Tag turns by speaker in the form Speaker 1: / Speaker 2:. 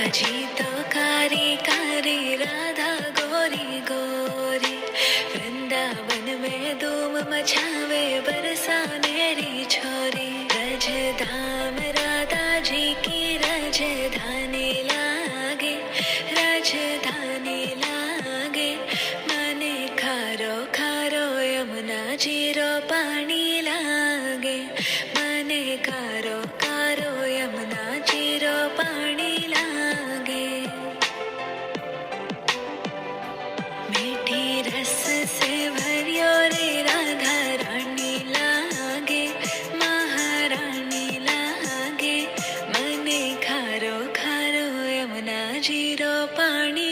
Speaker 1: जी तो कारी कारी राधा गोरी गोरी, वृंदावन में धूम मचावे बरसानेरी छोरी। रज धाम राधा जी की राजधानी लागे, राजधानी लागे। મને ખારો ખારો યમુના જીરો પાણી લાગે, મને ખારો ખારો યમુના જીરો પાણી લાગે। मीठी रस से भरियो रे राधा रानी लागे, महारानी लागे। મને ખારો ખારો યમુના જીરો પાણી